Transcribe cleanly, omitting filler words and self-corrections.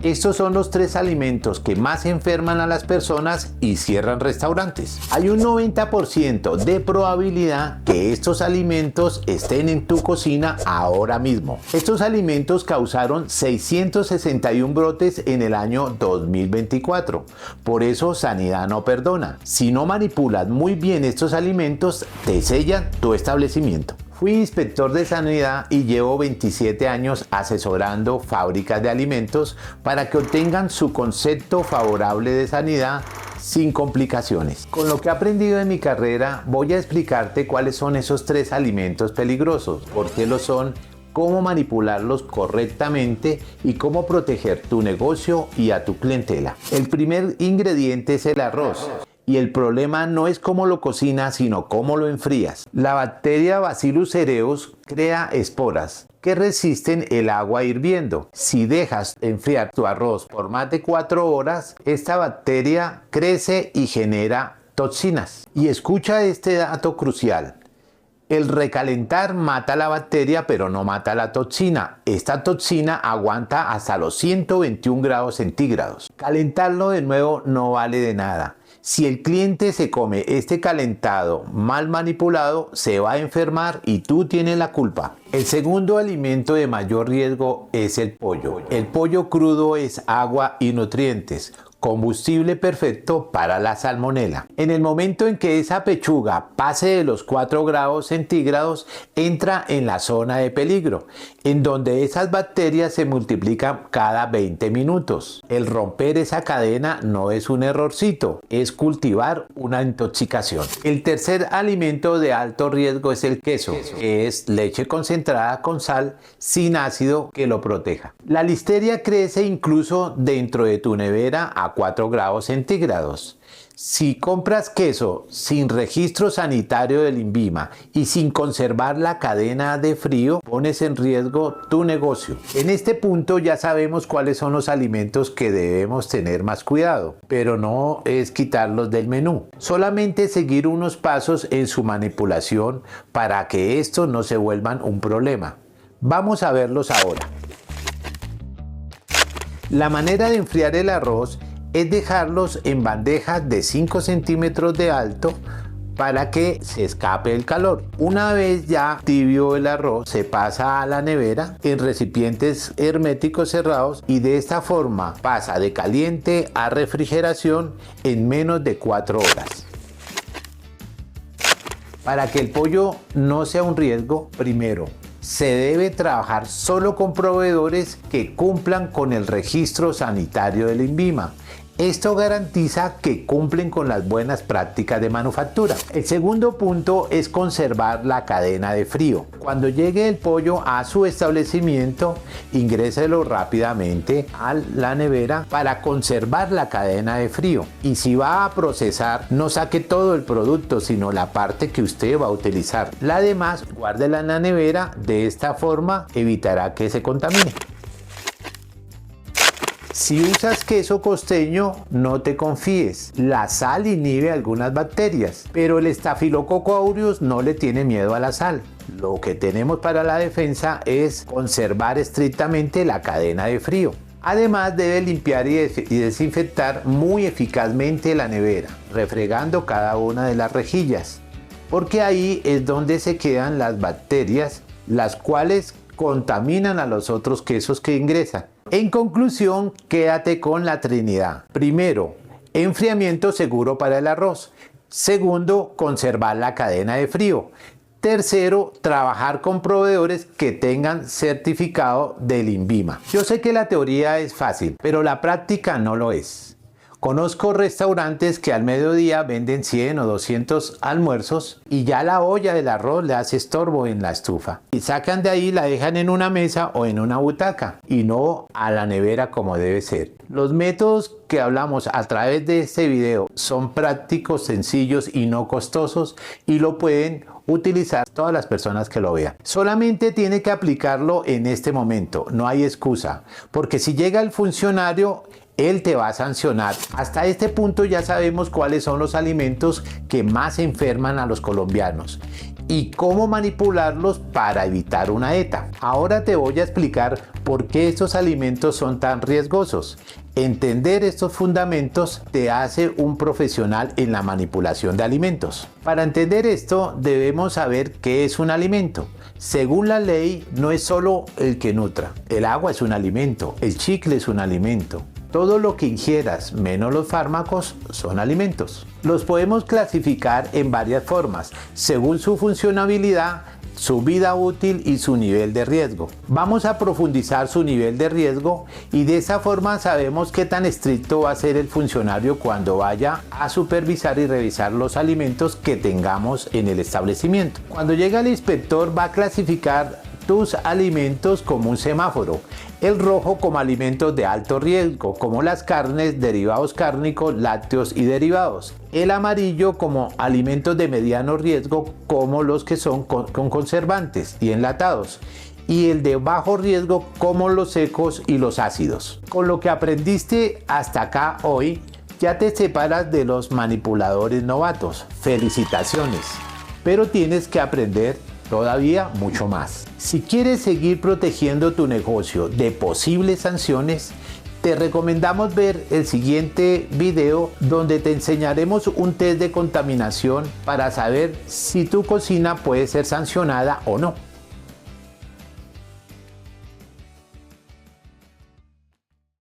Estos son los 3 alimentos que más enferman a las personas y cierran restaurantes. Hay un 90% de probabilidad que estos alimentos estén en tu cocina ahora mismo. Estos alimentos causaron 661 brotes en el año 2024. Por eso Sanidad no perdona. Si no manipulas muy bien estos alimentos, te sellan tu establecimiento. Fui inspector de sanidad y llevo 27 años asesorando fábricas de alimentos para que obtengan su concepto favorable de sanidad sin complicaciones. Con lo que he aprendido en mi carrera, voy a explicarte cuáles son esos 3 alimentos peligrosos, por qué lo son, cómo manipularlos correctamente y cómo proteger tu negocio y a tu clientela. El primer ingrediente es el arroz. Y el problema no es cómo lo cocinas, sino cómo lo enfrías. La bacteria Bacillus cereus crea esporas que resisten el agua hirviendo. Si dejas enfriar tu arroz por más de 4 horas, esta bacteria crece y genera toxinas. Y escucha este dato crucial. El recalentar mata la bacteria, pero no mata la toxina. Esta toxina aguanta hasta los 121 grados centígrados. Calentarlo de nuevo no vale de nada. Si el cliente se come este calentado mal manipulado, se va a enfermar y tú tienes la culpa. El segundo alimento de mayor riesgo es el pollo. El pollo crudo es agua y nutrientes. Combustible perfecto para la salmonela. En el momento en que esa pechuga pase de los 4 grados centígrados, entra en la zona de peligro, en donde esas bacterias se multiplican cada 20 minutos. El romper esa cadena no es un errorcito, es cultivar una intoxicación. El tercer alimento de alto riesgo es el queso, que es leche concentrada con sal sin ácido que lo proteja. La listeria crece incluso dentro de tu nevera a 4 grados centígrados. Si compras queso sin registro sanitario del INVIMA y sin conservar la cadena de frío, pones en riesgo tu negocio. En este punto ya sabemos cuáles son los alimentos que debemos tener más cuidado, pero no es quitarlos del menú. Solamente seguir unos pasos en su manipulación para que estos no se vuelvan un problema. Vamos a verlos ahora. La manera de enfriar el arroz es dejarlos en bandejas de 5 centímetros de alto para que se escape el calor. Una vez ya tibio el arroz, se pasa a la nevera en recipientes herméticos cerrados y de esta forma pasa de caliente a refrigeración en menos de 4 horas. Para que el pollo no sea un riesgo, primero, se debe trabajar solo con proveedores que cumplan con el registro sanitario del INVIMA. Esto garantiza que cumplen con las buenas prácticas de manufactura. El segundo punto es conservar la cadena de frío. Cuando llegue el pollo a su establecimiento, ingréselo rápidamente a la nevera para conservar la cadena de frío. Y si va a procesar, no saque todo el producto, sino la parte que usted va a utilizar. La demás, guárdela en la nevera. De esta forma evitará que se contamine. Si usas queso costeño, no te confíes. La sal inhibe algunas bacterias, pero el Staphylococcus aureus no le tiene miedo a la sal. Lo que tenemos para la defensa es conservar estrictamente la cadena de frío. Además, debe limpiar y desinfectar muy eficazmente la nevera, refregando cada una de las rejillas, porque ahí es donde se quedan las bacterias, las cuales contaminan a los otros quesos que ingresan. En conclusión, quédate con la Trinidad. Primero, enfriamiento seguro para el arroz. Segundo, conservar la cadena de frío. Tercero, trabajar con proveedores que tengan certificado del INVIMA. Yo sé que la teoría es fácil, pero la práctica no lo es. Conozco restaurantes que al mediodía venden 100 o 200 almuerzos y ya la olla del arroz le hace estorbo en la estufa. Y sacan de ahí, la dejan en una mesa o en una butaca y no a la nevera como debe ser. Los métodos que hablamos a través de este video son prácticos, sencillos y no costosos y lo pueden utilizar todas las personas que lo vean. Solamente tiene que aplicarlo en este momento, no hay excusa, porque si llega el funcionario, Él te va a sancionar. Hasta este punto ya sabemos cuáles son los alimentos que más enferman a los colombianos y cómo manipularlos para evitar una ETA. Ahora te voy a explicar por qué estos alimentos son tan riesgosos. Entender estos fundamentos te hace un profesional en la manipulación de alimentos. Para entender esto debemos saber qué es un alimento. Según la ley, no es solo el que nutra. El agua es un alimento, el chicle es un alimento. Todo lo que ingieras, menos los fármacos, son alimentos. Los podemos clasificar en varias formas, según su funcionabilidad, su vida útil y su nivel de riesgo. Vamos a profundizar su nivel de riesgo y de esa forma sabemos qué tan estricto va a ser el funcionario cuando vaya a supervisar y revisar los alimentos que tengamos en el establecimiento. Cuando llega el inspector va a clasificar tus alimentos como un semáforo. El rojo como alimentos de alto riesgo, como las carnes, derivados cárnicos, lácteos y derivados. El amarillo como alimentos de mediano riesgo, como los que son con conservantes y enlatados. Y el de bajo riesgo como los secos y los ácidos. Con lo que aprendiste hasta acá hoy, ya te separas de los manipuladores novatos. Felicitaciones. Pero tienes que aprender todavía mucho más. Si quieres seguir protegiendo tu negocio de posibles sanciones, te recomendamos ver el siguiente video donde te enseñaremos un test de contaminación para saber si tu cocina puede ser sancionada o no.